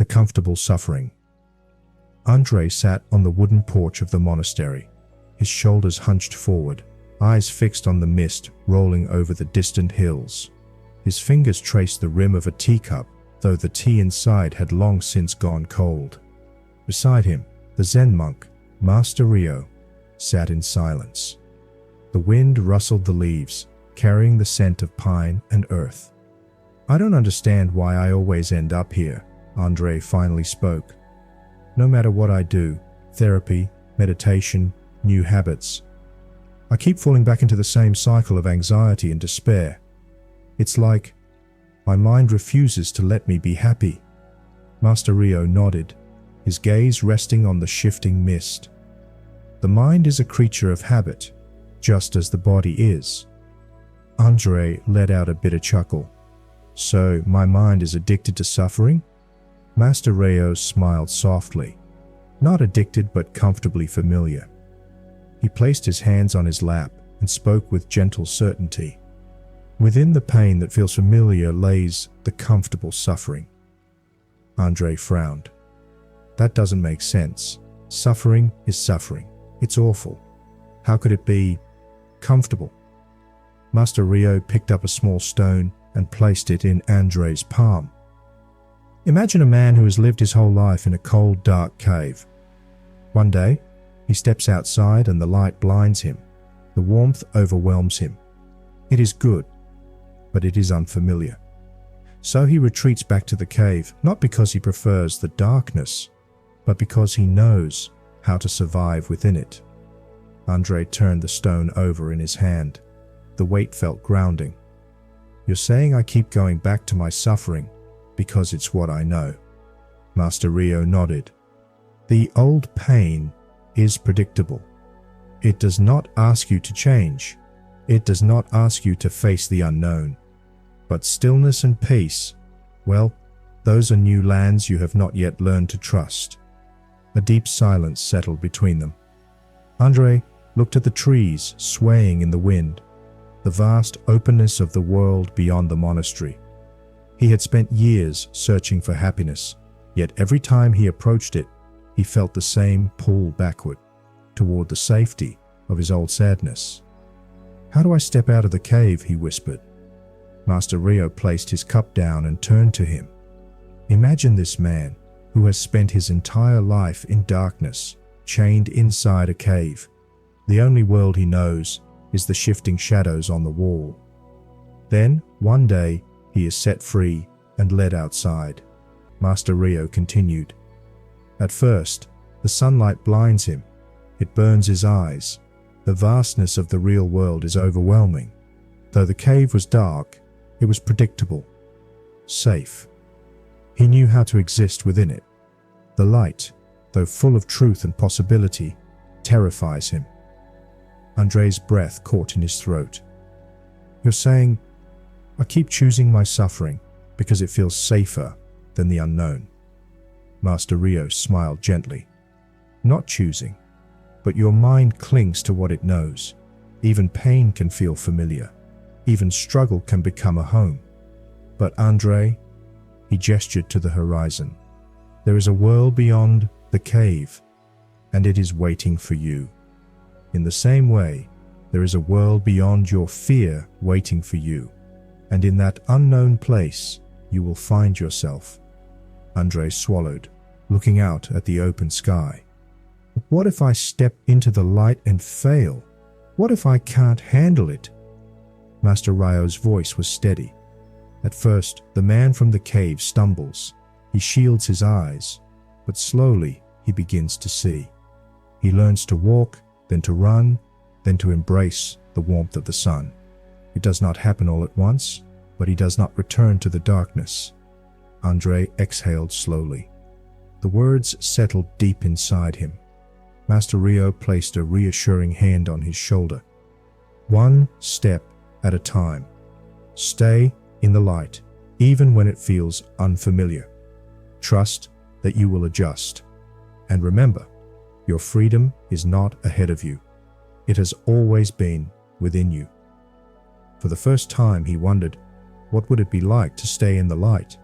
the comfortable suffering. André sat on the wooden porch of the monastery, his shoulders hunched forward, eyes fixed on the mist rolling over the distant hills. His fingers traced the rim of a teacup, though the tea inside had long since gone cold. Beside him, the Zen monk, Master Ryo, sat in silence. The wind rustled the leaves, carrying the scent of pine and earth. "I don't understand why I always end up here," André finally spoke. "No matter what I do, therapy, meditation, new habits, I keep falling back into the same cycle of anxiety and despair. It's like my mind refuses to let me be happy." Master Ryo nodded, his gaze resting on the shifting mist. "The mind is a creature of habit, just as the body is." André let out a bitter chuckle. "So my mind is addicted to suffering?" Master Ryo smiled softly. "Not addicted, but comfortably familiar." He placed his hands on his lap and spoke with gentle certainty. "Within the pain that feels familiar lays the comfortable suffering." André frowned. "That doesn't make sense. Suffering is suffering. It's awful. How could it be comfortable?" Master Ryo picked up a small stone and placed it in André's palm. "Imagine a man who has lived his whole life in a cold, dark cave. One day, he steps outside and the light blinds him. The warmth overwhelms him. It is good, but it is unfamiliar. So he retreats back to the cave, not because he prefers the darkness, but because he knows how to survive within it." André turned the stone over in his hand. The weight felt grounding. "You're saying I keep going back to my suffering because it's what I know?" Master Ryo nodded. "The old pain is predictable. It does not ask you to change. It does not ask you to face the unknown. But stillness and peace, well, those are new lands you have not yet learned to trust." A deep silence settled between them. André looked at the trees swaying in the wind, the vast openness of the world beyond the monastery. He had spent years searching for happiness, yet every time he approached it, he felt the same pull backward, toward the safety of his old sadness. "How do I step out of the cave?" he whispered. Master Ryo placed his cup down and turned to him. "Imagine this man who has spent his entire life in darkness, chained inside a cave. The only world he knows is the shifting shadows on the wall. Then, one day, he is set free and led outside." Master Ryo continued. "At first, the sunlight blinds him. It burns his eyes. The vastness of the real world is overwhelming. Though the cave was dark, it was predictable, safe. He knew how to exist within it. The light, though full of truth and possibility, terrifies him." André's breath caught in his throat. "You're saying, I keep choosing my suffering because it feels safer than the unknown?" Master Ryo smiled gently. "Not choosing, but your mind clings to what it knows. Even pain can feel familiar. Even struggle can become a home. But André," he gestured to the horizon, "there is a world beyond the cave, and it is waiting for you. In the same way, there is a world beyond your fear waiting for you, and in that unknown place, you will find yourself." André swallowed, looking out at the open sky. "But what if I step into the light and fail? What if I can't handle it?" Master Ryo's voice was steady. At first, the man from the cave stumbles. He shields his eyes, but slowly he begins to see. He learns to walk, then to run, then to embrace the warmth of the sun. It does not happen all at once, but he does not return to the darkness. André exhaled slowly. The words settled deep inside him. Master Ryo placed a reassuring hand on his shoulder. "One step at a time. Stay in the light, even when it feels unfamiliar. Trust that you will adjust. And remember, your freedom is not ahead of you. It has always been within you." For the first time, he wondered, what would it be like to stay in the light?